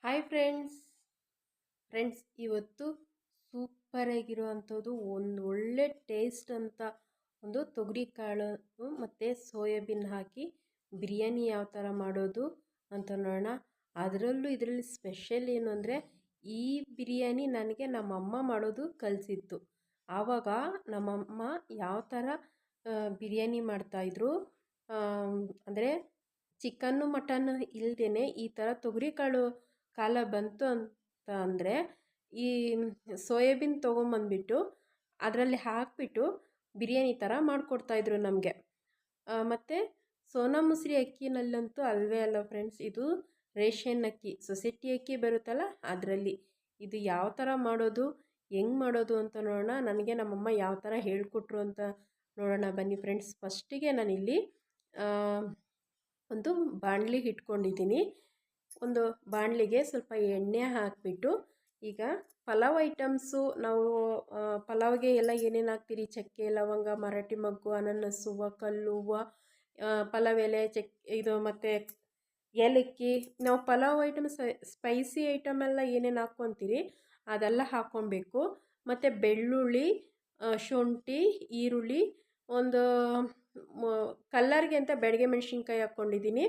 Hi friends ಇವತ್ತು ಸೂಪರಾಗಿರುವಂಥದ್ದು ಒಂದು ಒಳ್ಳೆ ಟೇಸ್ಟ್ ಅಂತ ಒಂದು ತೊಗರಿ ಕಾಳು ಮತ್ತು ಸೋಯಾಬೀನ್ ಹಾಕಿ ಬಿರಿಯಾನಿ ಯಾವ ಥರ ಮಾಡೋದು ಅಂತ ನೋಡೋಣ. ಇದರಲ್ಲಿ ಸ್ಪೆಷಲ್ ಏನು ಅಂದರೆ ಈ ಬಿರಿಯಾನಿ ನನಗೆ ನಮ್ಮಮ್ಮ ಮಾಡೋದು ಕಲಿಸಿತ್ತು. ಆವಾಗ ನಮ್ಮಮ್ಮ ಯಾವ ಥರ ಬಿರಿಯಾನಿ ಮಾಡ್ತಾಯಿದ್ರು ಅಂದರೆ ಚಿಕನ್ನು ಮಟನ್ ಇಲ್ಲದೇ ಈ ಥರ ತೊಗರಿ ಕಾಲ ಬಂತು ಅಂತ ಅಂದರೆ ಈ ಸೋಯಾಬೀನ್ ತೊಗೊಂಬಂದ್ಬಿಟ್ಟು ಅದರಲ್ಲಿ ಹಾಕಿಬಿಟ್ಟು ಬಿರಿಯಾನಿ ಥರ ಮಾಡಿಕೊಡ್ತಾಯಿದ್ರು ನಮಗೆ. ಮತ್ತು ಸೋನಾ ಮಸೂರಿ ಅಕ್ಕಿನಲ್ಲಂತೂ ಅಲ್ವೇ ಅಲ್ಲ ಫ್ರೆಂಡ್ಸ್, ಇದು ರೇಷನ್ ಅಕ್ಕಿ, ಸೊಸೈಟಿ ಅಕ್ಕಿ ಬರುತ್ತಲ್ಲ ಅದರಲ್ಲಿ. ಇದು ಯಾವ ಥರ ಮಾಡೋದು, ಹೆಂಗೆ ಮಾಡೋದು ಅಂತ ನೋಡೋಣ. ನನಗೆ ನಮ್ಮಮ್ಮ ಯಾವ ಥರ ಹೇಳಿಕೊಟ್ರು ಅಂತ ನೋಡೋಣ ಬನ್ನಿ ಫ್ರೆಂಡ್ಸ್. ಫಸ್ಟಿಗೆ ನಾನಿಲ್ಲಿ ಒಂದು ಬಾಣಲಿ ಇಟ್ಕೊಂಡಿದ್ದೀನಿ. ಒಂದು ಬಾಣಲಿಗೆ ಸ್ವಲ್ಪ ಎಣ್ಣೆ ಹಾಕಿಬಿಟ್ಟು, ಈಗ ಪಲಾವ್ ಐಟಮ್ಸು ನಾವು ಪಲಾವ್ಗೆ ಎಲ್ಲ ಏನೇನು ಹಾಕ್ತೀರಿ, ಚಕ್ಕೆ ಲವಂಗ ಮರಾಠಿ ಮೊಗ್ಗು ಅನಾನಸ್ ಹೂವು ಕಲ್ಲು ಹೂವು ಪಲಾವ್ ಎಲೆ ಇದು ಮತ್ತು ಏಲಕ್ಕಿ, ನಾವು ಪಲಾವ್ ಐಟಮ್ ಸ್ಪೈಸಿ ಐಟಮ್ ಎಲ್ಲ ಏನೇನು ಹಾಕ್ಕೊತೀರಿ ಅದೆಲ್ಲ ಹಾಕ್ಕೊಬೇಕು. ಮತ್ತು ಬೆಳ್ಳುಳ್ಳಿ, ಶುಂಠಿ, ಈರುಳ್ಳಿ, ಒಂದು ಕಲ್ಲರ್ಗೆ ಅಂತ ಬೆಳಗ್ಗೆ ಮೆಣಸಿನ್ಕಾಯಿ ಹಾಕ್ಕೊಂಡಿದ್ದೀನಿ.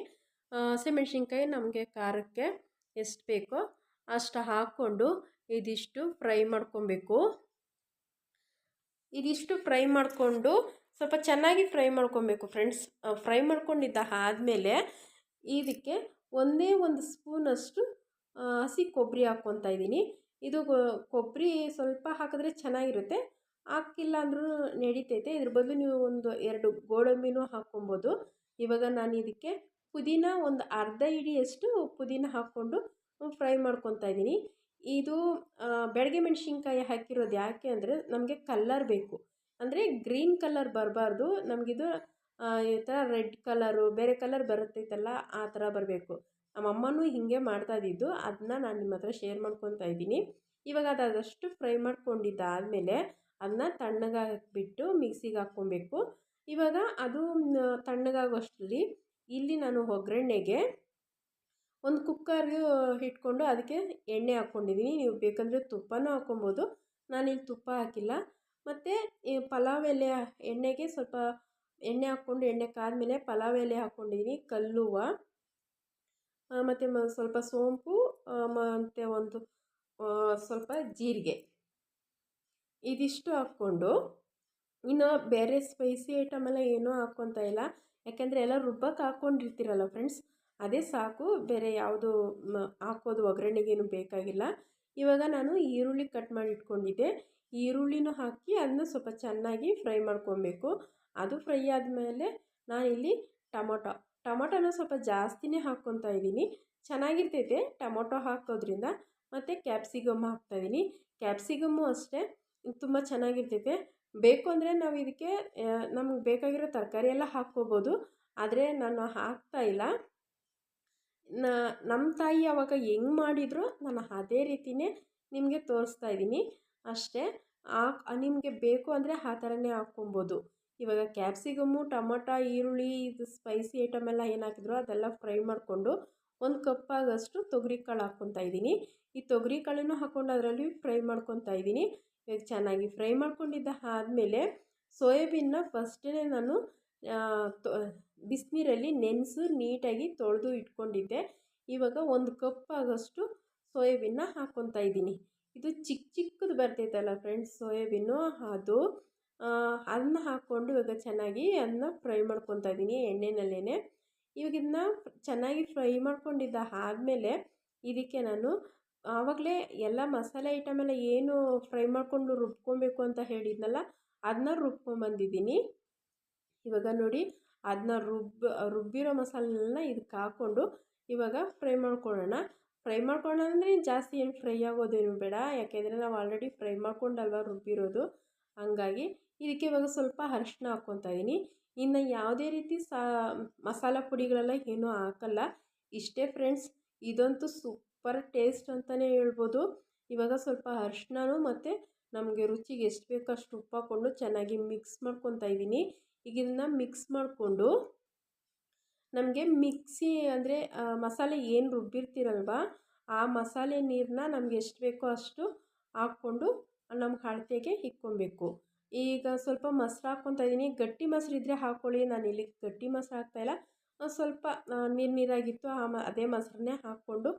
ಹಸಿಮೆಣ್ಸಿನ್ಕಾಯಿ ನಮಗೆ ಖಾರಕ್ಕೆ ಎಷ್ಟು ಬೇಕೋ ಅಷ್ಟು ಹಾಕ್ಕೊಂಡು ಇದಿಷ್ಟು ಫ್ರೈ ಮಾಡ್ಕೊಬೇಕು. ಇದಿಷ್ಟು ಫ್ರೈ ಮಾಡಿಕೊಂಡು ಸ್ವಲ್ಪ ಚೆನ್ನಾಗಿ ಫ್ರೈ ಮಾಡ್ಕೊಬೇಕು ಫ್ರೆಂಡ್ಸ್. ಫ್ರೈ ಮಾಡ್ಕೊಂಡಿದ್ದ ಆದಮೇಲೆ ಇದಕ್ಕೆ ಒಂದೇ ಒಂದು ಸ್ಪೂನಷ್ಟು ಹಸಿ ಕೊಬ್ಬರಿ ಹಾಕ್ಕೊತಾ ಇದ್ದೀನಿ. ಇದು ಕೊಬ್ಬರಿ ಸ್ವಲ್ಪ ಹಾಕಿದ್ರೆ ಚೆನ್ನಾಗಿರುತ್ತೆ, ಹಾಕಿಲ್ಲ ಅಂದ್ರೂ ನಡೀತೈತೆ. ಇದ್ರ ಬದಲು ನೀವು ಒಂದು 2 ಗೋಡಂಬಿನೂ ಹಾಕ್ಕೊಬೋದು. ಇವಾಗ ನಾನು ಇದಕ್ಕೆ ಪುದೀನ ಒಂದು ಅರ್ಧ ಹಿಡಿಯಷ್ಟು ಪುದೀನ ಹಾಕ್ಕೊಂಡು ಫ್ರೈ ಮಾಡ್ಕೊತಾ ಇದ್ದೀನಿ. ಇದು ಬೆಳಗ್ಗೆ ಮೆಣಸಿನ್ಕಾಯಿ ಹಾಕಿರೋದು ಯಾಕೆ ಅಂದರೆ ನಮಗೆ ಕಲ್ಲರ್ ಬೇಕು, ಅಂದರೆ ಗ್ರೀನ್ ಕಲರ್ ಬರಬಾರ್ದು ನಮಗಿದು. ಈ ಥರ ರೆಡ್ ಕಲರು ಬೇರೆ ಕಲರ್ ಬರುತ್ತೈತಲ್ಲ ಆ ಥರ ಬರಬೇಕು. ನಮ್ಮಮ್ಮನೂ ಹೀಗೆ ಮಾಡ್ತಾಯಿದ್ದು, ಅದನ್ನ ನಾನು ನಿಮ್ಮ ಹತ್ರ ಶೇರ್ ಮಾಡ್ಕೊತಾ ಇದ್ದೀನಿ. ಇವಾಗ ಅದಷ್ಟು ಫ್ರೈ ಮಾಡ್ಕೊಂಡಿದ್ದಾದಮೇಲೆ ಅದನ್ನ ತಣ್ಣಗಾಕಿಬಿಟ್ಟು ಮಿಕ್ಸಿಗೆ ಹಾಕ್ಕೊಬೇಕು. ಇವಾಗ ಅದು ತಣ್ಣಗಾಗೋಷ್ಟರಲ್ಲಿ ಇಲ್ಲಿ ನಾನು ಒಗ್ಗರಣೆಗೆ ಒಂದು ಕುಕ್ಕರ್ ಇಟ್ಕೊಂಡು ಅದಕ್ಕೆ ಎಣ್ಣೆ ಹಾಕ್ಕೊಂಡಿದ್ದೀನಿ. ನೀವು ಬೇಕಂದರೆ ತುಪ್ಪನೂ ಹಾಕ್ಕೊಬೋದು, ನಾನಿಲ್ಲಿ ತುಪ್ಪ ಹಾಕಿಲ್ಲ. ಮತ್ತು ಈ ಪಲಾವ್ ಎಲೆ ಎಣ್ಣೆಗೆ ಸ್ವಲ್ಪ ಎಣ್ಣೆ ಹಾಕ್ಕೊಂಡು ಎಣ್ಣೆ ಕಾದ್ಮೇಲೆ ಪಲಾವ್ ಎಲೆ ಹಾಕ್ಕೊಂಡಿದ್ದೀನಿ, ಕಲ್ಲುವ ಮತ್ತು ಸ್ವಲ್ಪ ಸೋಂಪು ಮತ್ತು ಒಂದು ಸ್ವಲ್ಪ ಜೀರಿಗೆ, ಇದಿಷ್ಟು ಹಾಕ್ಕೊಂಡು ಇನ್ನು ಬೇರೆ ಸ್ಪೈಸಿ ಐಟಮ್ ಎಲ್ಲ ಏನೂ ಹಾಕ್ಕೊತಾ ಇಲ್ಲ. ಯಾಕೆಂದರೆ ಎಲ್ಲ ರುಬ್ಬಕ್ಕೆ ಹಾಕ್ಕೊಂಡಿರ್ತೀರಲ್ಲ ಫ್ರೆಂಡ್ಸ್, ಅದೇ ಸಾಕು, ಬೇರೆ ಯಾವುದು ಹಾಕೋದು ಒಗ್ಗರಣೆಗೇನು ಬೇಕಾಗಿಲ್ಲ. ಇವಾಗ ನಾನು ಈರುಳ್ಳಿ ಕಟ್ ಮಾಡಿ ಇಟ್ಕೊಂಡಿದ್ದೆ, ಈರುಳ್ಳಿನೂ ಹಾಕಿ ಅದನ್ನ ಸ್ವಲ್ಪ ಚೆನ್ನಾಗಿ ಫ್ರೈ ಮಾಡ್ಕೊಬೇಕು. ಅದು ಫ್ರೈ ಆದಮೇಲೆ ನಾನಿಲ್ಲಿ ಟೊಮೊಟೊನ ಸ್ವಲ್ಪ ಜಾಸ್ತಿನೇ ಹಾಕ್ಕೊತಾ ಇದ್ದೀನಿ, ಚೆನ್ನಾಗಿರ್ತೈತೆ ಟೊಮೊಟೊ ಹಾಕೋದ್ರಿಂದ. ಮತ್ತು ಕ್ಯಾಪ್ಸಿಕಮ್ ಹಾಕ್ತಾಯಿದ್ದೀನಿ, ಕ್ಯಾಪ್ಸಿಕಮ್ಮು ಅಷ್ಟೇ ತುಂಬ ಚೆನ್ನಾಗಿರ್ತೈತೆ. ಬೇಕು ಅಂದರೆ ನಾವು ಇದಕ್ಕೆ ನಮ್ಗೆ ಬೇಕಾಗಿರೋ ತರಕಾರಿ ಎಲ್ಲ ಹಾಕ್ಕೋಬೋದು, ಆದರೆ ನಾನು ಹಾಕ್ತಾಯಿಲ್ಲ. ನಮ್ಮ ತಾಯಿ ಆವಾಗ ಹೆಂಗೆ ಮಾಡಿದ್ರು ನಾನು ಅದೇ ರೀತಿಯೇ ನಿಮಗೆ ತೋರಿಸ್ತಾ ಇದ್ದೀನಿ ಅಷ್ಟೇ. ನಿಮಗೆ ಬೇಕು ಅಂದರೆ ಆ ಥರನೇ ಹಾಕ್ಕೊಬೋದು. ಇವಾಗ ಕ್ಯಾಪ್ಸಿಕಮ್ಮು ಟೊಮೊಟೊ ಈರುಳ್ಳಿ ಇದು ಸ್ಪೈಸಿ ಐಟಮ್ ಎಲ್ಲ ಏನು ಹಾಕಿದ್ರು ಅದೆಲ್ಲ ಫ್ರೈ ಮಾಡಿಕೊಂಡು ಒಂದು ಕಪ್ಪಾಗಷ್ಟು ತೊಗರಿ ಕಾಳು ಹಾಕ್ಕೊತಾ ಇದ್ದೀನಿ. ಈ ತೊಗರಿ ಕಾಳನ್ನು ಹಾಕ್ಕೊಂಡು ಅದರಲ್ಲಿ ಫ್ರೈ ಮಾಡ್ಕೊತಾ ಇದ್ದೀನಿ. ಇವಾಗ ಚೆನ್ನಾಗಿ ಫ್ರೈ ಮಾಡ್ಕೊಂಡಿದ್ದ ಆದಮೇಲೆ ಸೋಯಾಬೀನ್ನ ಫಸ್ಟೇ ನಾನು ಬಿಸಿನೀರಲ್ಲಿ ನೆನೆಸು ನೀಟಾಗಿ ತೊಳೆದು ಇಟ್ಕೊಂಡಿದ್ದೆ. ಇವಾಗ ಒಂದು ಕಪ್ಪಾಗಷ್ಟು ಸೋಯಾಬೀನ್ನ ಹಾಕ್ಕೊತಾ ಇದ್ದೀನಿ. ಇದು ಚಿಕ್ಕದು ಬರ್ತೈತಲ್ಲ ಫ್ರೆಂಡ್ಸ್ ಸೋಯಾಬೀನು, ಅದನ್ನ ಹಾಕ್ಕೊಂಡು ಇವಾಗ ಚೆನ್ನಾಗಿ ಅದನ್ನ ಫ್ರೈ ಮಾಡ್ಕೊತಾ ಇದ್ದೀನಿ ಎಣ್ಣೆನಲ್ಲೇ. ಇವಾಗ ಇದನ್ನ ಚೆನ್ನಾಗಿ ಫ್ರೈ ಮಾಡ್ಕೊಂಡಿದ್ದ ಆದಮೇಲೆ ಇದಕ್ಕೆ ನಾನು ಆವಾಗಲೇ ಎಲ್ಲ ಮಸಾಲೆ ಐಟಮ್ ಎಲ್ಲ ಏನು ಫ್ರೈ ಮಾಡಿಕೊಂಡು ರುಬ್ಕೊಬೇಕು ಅಂತ ಹೇಳಿದ್ನಲ್ಲ ಅದನ್ನ ರುಬ್ಕೊಂಬಂದಿದ್ದೀನಿ. ಇವಾಗ ನೋಡಿ ಅದನ್ನ ರುಬ್ಬಿರೋ ಮಸಾಲೆನೆಲ್ಲ ಇದಕ್ಕೆ ಹಾಕ್ಕೊಂಡು ಇವಾಗ ಫ್ರೈ ಮಾಡ್ಕೊಳ್ಳೋಣ. ಅಂದರೆ ಜಾಸ್ತಿ ಏನು ಫ್ರೈ ಆಗೋದೇನು ಬೇಡ, ಯಾಕೆಂದರೆ ನಾವು ಆಲ್ರೆಡಿ ಫ್ರೈ ಮಾಡ್ಕೊಂಡಲ್ವ ರುಬ್ಬಿರೋದು, ಹಂಗಾಗಿ ಇದಕ್ಕೆ ಇವಾಗ ಸ್ವಲ್ಪ ಅರಿಶಿನ ಹಾಕ್ಕೊತಾ ಇದ್ದೀನಿ. ಇನ್ನು ಯಾವುದೇ ರೀತಿ ಮಸಾಲ ಪುಡಿಗಳೆಲ್ಲ ಏನೂ ಹಾಕಲ್ಲ. ಇಷ್ಟೇ ಫ್ರೆಂಡ್ಸ್, ಇದಂತೂ ಸೂಪರ್ ಟೇಸ್ಟ್ ಅಂತಲೇ ಹೇಳ್ಬೋದು. ಇವಾಗ ಸ್ವಲ್ಪ ಅರಿಶಿನನೂ ಮತ್ತು ನಮಗೆ ರುಚಿಗೆ ಎಷ್ಟು ಬೇಕೋ ಅಷ್ಟು ಉಪ್ಪು ಹಾಕ್ಕೊಂಡು ಚೆನ್ನಾಗಿ ಮಿಕ್ಸ್ ಮಾಡ್ಕೊತಾ ಇದ್ದೀನಿ. ಈಗ ಇದನ್ನು ಮಿಕ್ಸ್ ಮಾಡಿಕೊಂಡು ನಮಗೆ ಮಿಕ್ಸಿ ಅಂದರೆ ಮಸಾಲೆ ಏನು ರುಬ್ಬಿರ್ತೀರಲ್ವ ಆ ಮಸಾಲೆ ನೀರನ್ನ ನಮ್ಗೆ ಎಷ್ಟು ಬೇಕೋ ಅಷ್ಟು ಹಾಕ್ಕೊಂಡು ನಮ್ಗೆ ಅಳತೆಗೆ ಇಕ್ಕೊಬೇಕು. ಈಗ ಸ್ವಲ್ಪ ಮೊಸರು ಹಾಕ್ಕೊತಾ ಇದ್ದೀನಿ. ಗಟ್ಟಿ ಮೊಸರು ಇದ್ದರೆ ಹಾಕ್ಕೊಳ್ಳಿ. ನಾನಿಲ್ಲಿ ಗಟ್ಟಿ ಮೊಸರು ಹಾಕ್ತಾಯಿಲ್ಲ. ಸ್ವಲ್ಪ ನೀರು ನೀರಾಗಿತ್ತು ಅದೇ ಮೊಸರನ್ನೇ ಹಾಕ್ಕೊಂಡು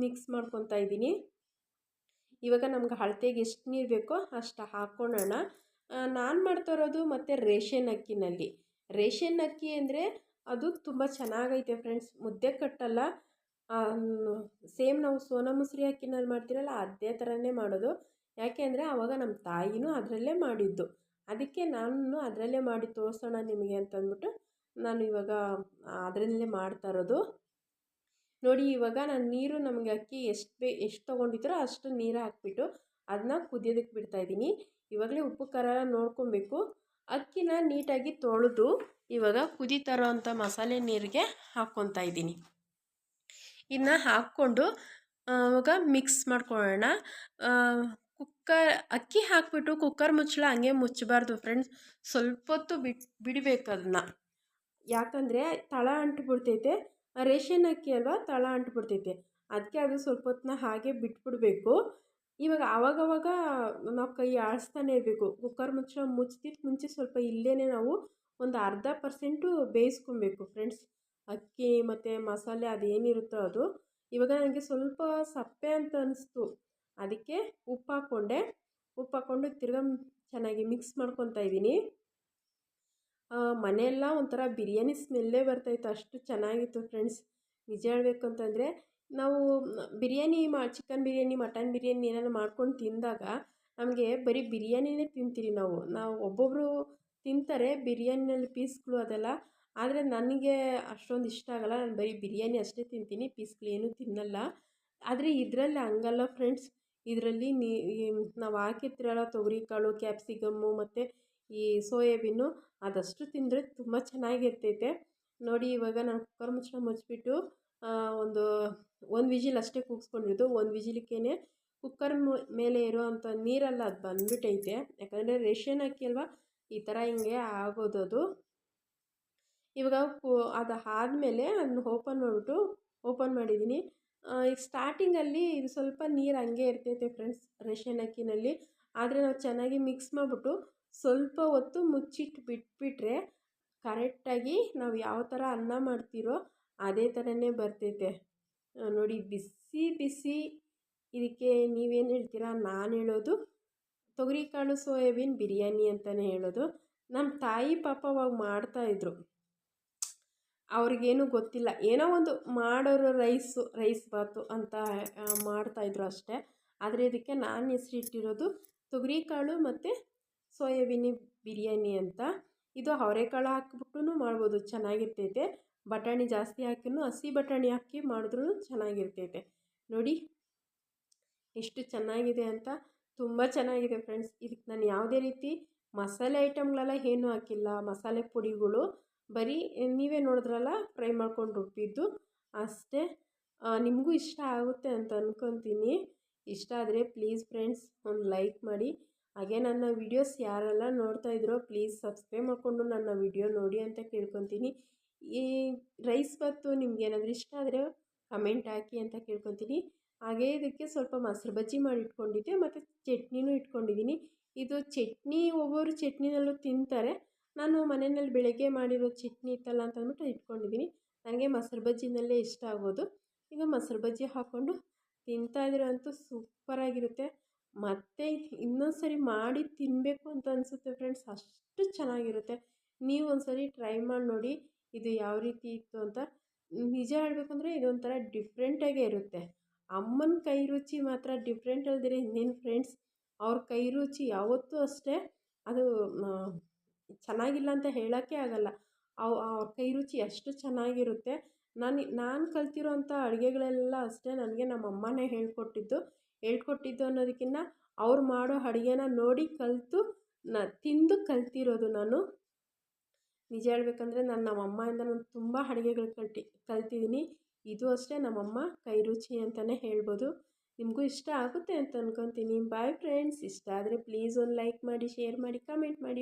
ಮಿಕ್ಸ್ ಮಾಡ್ಕೊತಾ ಇದ್ದೀನಿ. ಇವಾಗ ನಮ್ಗೆ ಅಳತೆಗೆ ಎಷ್ಟು ನೀರು ಬೇಕೋ ಅಷ್ಟು ಹಾಕ್ಕೊಳ್ಳೋಣ. ನಾನು ಮಾಡ್ತಾ ಇರೋದು ಮತ್ತು ರೇಷನ್ ಅಕ್ಕಿನಲ್ಲಿ. ರೇಷನ್ ಅಕ್ಕಿ ಅಂದರೆ ಅದು ತುಂಬ ಚೆನ್ನಾಗೈತೆ ಫ್ರೆಂಡ್ಸ್. ಮುದ್ದೆ ಕಟ್ಟಲ್ಲ. ಸೇಮ್ ನಾವು ಸೋನಾ ಮಸೂರಿ ಅಕ್ಕಿನಲ್ಲಿ ಮಾಡ್ತೀರಲ್ಲ ಅದೇ ಥರನೇ ಮಾಡೋದು. ಯಾಕೆ ಅಂದರೆ ಆವಾಗ ನಮ್ಮ ತಾಯಿನೂ ಅದರಲ್ಲೇ ಮಾಡಿದ್ದು. ಅದಕ್ಕೆ ನಾನು ಅದರಲ್ಲೇ ಮಾಡಿ ತೋರಿಸೋಣ ನಿಮಗೆ ಅಂತಂದ್ಬಿಟ್ಟು ನಾನು ಇವಾಗ ಅದರಲ್ಲೇ ಮಾಡ್ತಾ ಇರೋದು. ನೋಡಿ ಇವಾಗ ನಾನು ನೀರು ನಮಗೆ ಅಕ್ಕಿ ಎಷ್ಟು ತೊಗೊಂಡಿದ್ರೋ ಅಷ್ಟು ನೀರು ಹಾಕ್ಬಿಟ್ಟು ಅದನ್ನ ಕುದಿಯೋದಕ್ಕೆ ಬಿಡ್ತಾಯಿದ್ದೀನಿ. ಇವಾಗಲೇ ಉಪ್ಪು ಖಾರ ನೋಡ್ಕೊಬೇಕು. ಅಕ್ಕಿನ ನೀಟಾಗಿ ತೊಳೆದು ಇವಾಗ ಕುದೀತಾ ಇರೋವಂಥ ಮಸಾಲೆ ನೀರಿಗೆ ಹಾಕ್ಕೊತಾ ಇದ್ದೀನಿ. ಇದನ್ನ ಹಾಕ್ಕೊಂಡು ಇವಾಗ ಮಿಕ್ಸ್ ಮಾಡ್ಕೊಳ್ಳೋಣ. ಅಕ್ಕಿ ಹಾಕಿಬಿಟ್ಟು ಕುಕ್ಕರ್ ಮುಚ್ಚಳ ಹಂಗೆ ಮುಚ್ಚಬಾರ್ದು ಫ್ರೆಂಡ್ಸ್. ಸ್ವಲ್ಪ ಹೊತ್ತು ಬಿಡಬೇಕು ಅದನ್ನ. ಯಾಕಂದರೆ ತಳ ಅಂಟ್ಬಿಡ್ತೈತೆ. ರೇಷನ್ ಅಕ್ಕಿ ಅಲ್ವಾ, ತಳ ಅಂಟ್ಬಿಡ್ತೈತೆ. ಅದಕ್ಕೆ ಅದು ಸ್ವಲ್ಪ ಹೊತ್ತನ್ನ ಹಾಗೆ ಬಿಟ್ಬಿಡಬೇಕು. ಇವಾಗ ಆವಾಗವಾಗ ನಾವು ಕೈ ಆಡಿಸ್ತಾನೆ ಇರಬೇಕು. ಕುಕ್ಕರ್ ಮುಚ್ಚಳ ಮುಚ್ಚಿದ ಮುಂಚೆ ಸ್ವಲ್ಪ ಇಲ್ಲೇ ನಾವು ಒಂದು 0.5% ಬೇಯಿಸ್ಕೊಬೇಕು ಫ್ರೆಂಡ್ಸ್. ಅಕ್ಕಿ ಮತ್ತು ಮಸಾಲೆ ಅದೇನಿರುತ್ತೋ ಅದು. ಇವಾಗ ನನಗೆ ಸ್ವಲ್ಪ ಸಪ್ಪೆ ಅಂತ ಅನಿಸ್ತು. ಅದಕ್ಕೆ ಉಪ್ಪು ಹಾಕ್ಕೊಂಡು ತಿರ್ಗಾ ಚೆನ್ನಾಗಿ ಮಿಕ್ಸ್ ಮಾಡ್ಕೊತಾ ಇದ್ದೀನಿ. ಮನೆಯೆಲ್ಲ ಒಂಥರ ಬಿರಿಯಾನಿ ಸ್ಮೆಲ್ಲೇ ಬರ್ತಾಯಿತ್ತು, ಅಷ್ಟು ಚೆನ್ನಾಗಿತ್ತು ಫ್ರೆಂಡ್ಸ್. ನಿಜ ಹೇಳಬೇಕು ಅಂತಂದರೆ ನಾವು ಬಿರಿಯಾನಿ ಚಿಕನ್ ಬಿರಿಯಾನಿ, ಮಟನ್ ಬಿರಿಯಾನಿ ಏನಾದ್ರು ಮಾಡ್ಕೊಂಡು ತಿಂದಾಗ ನಮಗೆ ಬರೀ ಬಿರಿಯಾನಿನೇ ತಿಂತೀರಿ ನಾವು ಒಬ್ಬೊಬ್ಬರು ತಿಂತಾರೆ ಬಿರಿಯಾನಿನಲ್ಲಿ ಪೀಸ್ಗಳು ಅದೆಲ್ಲ. ಆದರೆ ನನಗೆ ಅಷ್ಟೊಂದು ಇಷ್ಟ ಆಗಲ್ಲ. ನಾನು ಬರೀ ಬಿರಿಯಾನಿ ಅಷ್ಟೇ ತಿಂತೀನಿ, ಪೀಸ್ಗಳು ಏನೂ ತಿನ್ನಲ್ಲ. ಆದರೆ ಇದರಲ್ಲಿ ಹಂಗಲ್ಲ ಫ್ರೆಂಡ್ಸ್. ಇದರಲ್ಲಿ ನಾವು ಹಾಕಿರ್ತೀರಲ್ಲ ತೊಗರಿಕಾಳು, ಕ್ಯಾಪ್ಸಿಕಮ್ಮು ಮತ್ತು ಈ ಸೋಯಾಬೀನು, ಅದಷ್ಟು ತಿಂದರೆ ತುಂಬ ಚೆನ್ನಾಗಿರ್ತೈತೆ. ನೋಡಿ ಇವಾಗ ನಾನು ಕುಕ್ಕರ್ ಮುಚ್ಚಳ ಮುಚ್ಚಿಬಿಟ್ಟು ಒಂದು ವಿಜಿಲ್ ಅಷ್ಟೇ ಕೂಗಿಸ್ಕೊಂಡಿದ್ದು. ಒಂದು ವಿಜಿಲಿಕ್ಕೇ ಕುಕ್ಕರ್ ಮೇಲೆ ಇರೋವಂಥ ನೀರೆಲ್ಲ ಅದು ಬಂದ್ಬಿಟ್ಟೈತೆ. ಯಾಕಂದರೆ ರೇಷನ್ ಅಕ್ಕಿ ಅಲ್ವಾ, ಈ ಥರ ಹಿಂಗೆ ಆಗೋದು ಅದು. ಇವಾಗ ಅದು ಆದಮೇಲೆ ಅದನ್ನ ಓಪನ್ ಮಾಡಿದ್ದೀನಿ. ಈಗ ಸ್ಟಾರ್ಟಿಂಗಲ್ಲಿ ಇದು ಸ್ವಲ್ಪ ನೀರು ಹಂಗೆ ಇರ್ತೈತೆ ಫ್ರೆಂಡ್ಸ್ ರೇಷನ್ ಅಕ್ಕಿನಲ್ಲಿ. ಆದರೆ ನಾವು ಚೆನ್ನಾಗಿ ಮಿಕ್ಸ್ ಮಾಡಿಬಿಟ್ಟು ಸ್ವಲ್ಪ ಹೊತ್ತು ಮುಚ್ಚಿಟ್ಟು ಬಿಟ್ಬಿಟ್ರೆ ಕರೆಕ್ಟಾಗಿ ನಾವು ಯಾವ ಥರ ಅನ್ನ ಮಾಡ್ತೀರೋ ಅದೇ ಥರನೇ ಬರ್ತೈತೆ. ನೋಡಿ ಬಿಸಿ ಬಿಸಿ ಇದಕ್ಕೆ ನೀವೇನು ಹೇಳ್ತೀರಾ? ನಾನು ಹೇಳೋದು ತೊಗರಿಕಾಳು ಸೋಯಾಬೀನ್ ಬಿರಿಯಾನಿ ಅಂತಲೇ ಹೇಳೋದು. ನಮ್ಮ ತಾಯಿ ಪಾಪ ಅವಾಗ ಮಾಡ್ತಾಯಿದ್ರು. ಅವ್ರಿಗೇನು ಗೊತ್ತಿಲ್ಲ, ಏನೋ ಒಂದು ಮಾಡೋರು ರೈಸ್ ಬಾತು ಅಂತ ಮಾಡ್ತಾಯಿದ್ರು ಅಷ್ಟೇ. ಆದರೆ ಇದಕ್ಕೆ ನಾನು ಹೆಸರಿಟ್ಟಿರೋದು ತೊಗರಿಕಾಳು ಮತ್ತು ಸೋಯಾಬೀನಿ ಬಿರಿಯಾನಿ ಅಂತ. ಇದು ಅವರೆಕಾಳು ಹಾಕ್ಬಿಟ್ಟು ಮಾಡ್ಬೋದು, ಚೆನ್ನಾಗಿರ್ತೈತೆ. ಬಟಾಣಿ ಜಾಸ್ತಿ ಹಾಕಿನೂ, ಹಸಿ ಬಟಾಣಿ ಹಾಕಿ ಮಾಡಿದ್ರೂ ಚೆನ್ನಾಗಿರ್ತೈತೆ. ನೋಡಿ ಎಷ್ಟು ಚೆನ್ನಾಗಿದೆ ಅಂತ. ತುಂಬ ಚೆನ್ನಾಗಿದೆ ಫ್ರೆಂಡ್ಸ್. ಇದಕ್ಕೆ ನಾನು ಯಾವುದೇ ರೀತಿ ಮಸಾಲೆ ಐಟಮ್ಗಳೆಲ್ಲ ಏನೂ ಹಾಕಿಲ್ಲ, ಮಸಾಲೆ ಪುಡಿಗಳು ಬರೀ ನೀವೇ ನೋಡಿದ್ರಲ್ಲ ಫ್ರೈ ಮಾಡ್ಕೊಂಡು ರುಬ್ಬಿದ್ದು ಅಷ್ಟೇ. ನಿಮಗೂ ಇಷ್ಟ ಆಗುತ್ತೆ ಅಂತ ಅಂದ್ಕೊತೀನಿ. ಇಷ್ಟ ಆದರೆ ಪ್ಲೀಸ್ ಫ್ರೆಂಡ್ಸ್ ಒಂದು ಲೈಕ್ ಮಾಡಿ. ಹಾಗೆ ನನ್ನ ವೀಡಿಯೋಸ್ ಯಾರೆಲ್ಲ ನೋಡ್ತಾ ಇದ್ರೋ ಪ್ಲೀಸ್ ಸಬ್ಸ್ಕ್ರೈಬ್ ಮಾಡಿಕೊಂಡು ನನ್ನ ವಿಡಿಯೋ ನೋಡಿ ಅಂತ ಕೇಳ್ಕೊತೀನಿ. ಈ ರೈಸ್ ಬಾತು ನಿಮ್ಗೇನಾದರೂ ಇಷ್ಟ ಆದರೆ ಕಮೆಂಟ್ ಹಾಕಿ ಅಂತ ಕೇಳ್ಕೊತೀನಿ. ಹಾಗೆ ಇದಕ್ಕೆ ಸ್ವಲ್ಪ ಮೊಸರು ಬಜ್ಜಿ ಮಾಡಿ ಇಟ್ಕೊಂಡಿದ್ದೆ ಮತ್ತು ಚಟ್ನಿನೂ ಇಟ್ಕೊಂಡಿದ್ದೀನಿ. ಇದು ಚಟ್ನಿ ಒಬ್ಬರು ಚಟ್ನಿನಲ್ಲೂ ತಿಂತಾರೆ. ನಾನು ಮನೆಯಲ್ಲಿ ಬೆಳಗ್ಗೆ ಮಾಡಿರೋ ಚಟ್ನಿ ಇತ್ತಲ್ಲ ಅಂತ ಅಂದ್ಬಿಟ್ಟು ಇಟ್ಕೊಂಡಿದ್ದೀನಿ. ನನಗೆ ಮೊಸರು ಬಜ್ಜಿನಲ್ಲೇ ಇಷ್ಟ ಆಗೋದು. ಈಗ ಮೊಸರು ಬಜ್ಜಿ ಹಾಕ್ಕೊಂಡು ತಿಂತಾಯಿದ್ರೆ ಅಂತೂ ಸೂಪರಾಗಿರುತ್ತೆ. ಮತ್ತು ಇನ್ನೊಂದು ಸರಿ ಮಾಡಿ ತಿನ್ನಬೇಕು ಅಂತ ಅನಿಸುತ್ತೆ ಫ್ರೆಂಡ್ಸ್, ಅಷ್ಟು ಚೆನ್ನಾಗಿರುತ್ತೆ. ನೀವು ಒಂದು ಸರಿ ಟ್ರೈ ಮಾಡಿ ನೋಡಿ ಇದು ಯಾವ ರೀತಿ ಇತ್ತು ಅಂತ. ನಿಜ ಹೇಳಬೇಕಂದ್ರೆ ಇದೊಂಥರ ಡಿಫ್ರೆಂಟಾಗೇ ಇರುತ್ತೆ. ಅಮ್ಮನ ಕೈ ರುಚಿ ಮಾತ್ರ ಡಿಫ್ರೆಂಟ್ ಅಲ್ದಿರ ಇನ್ನೇನು ಫ್ರೆಂಡ್ಸ್. ಅವ್ರ ಕೈ ರುಚಿ ಯಾವತ್ತೂ ಅಷ್ಟೇ ಅದು ಚೆನ್ನಾಗಿಲ್ಲ ಅಂತ ಹೇಳೋಕ್ಕೆ ಆಗಲ್ಲ. ಅವ್ರ ಕೈ ರುಚಿ ಅಷ್ಟು ಚೆನ್ನಾಗಿರುತ್ತೆ. ನಾನು ಕಲ್ತಿರೋಂಥ ಅಡುಗೆಗಳೆಲ್ಲ ಅಷ್ಟೇ ನನಗೆ ನಮ್ಮ ಅಮ್ಮನೇ ಹೇಳ್ಕೊಟ್ಟಿದ್ದು ಅನ್ನೋದಕ್ಕಿಂತ ಅವ್ರು ಮಾಡೋ ಅಡುಗೆನ ನೋಡಿ ತಿಂದು ಕಲ್ತಿರೋದು ನಾನು. ನಿಜ ಹೇಳ್ಬೇಕಂದ್ರೆ ನಮ್ಮ ಅಮ್ಮಯಿಂದ ನಾನು ತುಂಬ ಅಡುಗೆಗಳು ಕಲ್ತಿದ್ದೀನಿ. ಇದು ಅಷ್ಟೇ ನಮ್ಮಮ್ಮ ಕೈ ರುಚಿ ಅಂತಲೇ ಹೇಳ್ಬೋದು. ನಿಮಗೂ ಇಷ್ಟ ಆಗುತ್ತೆ ಅಂತ ಅಂದ್ಕೊತೀನಿ. Bye friends. ಇಷ್ಟ ಆದರೆ ಪ್ಲೀಸ್ ಒಂದು ಲೈಕ್ ಮಾಡಿ, ಶೇರ್ ಮಾಡಿ, ಕಮೆಂಟ್ ಮಾಡಿ.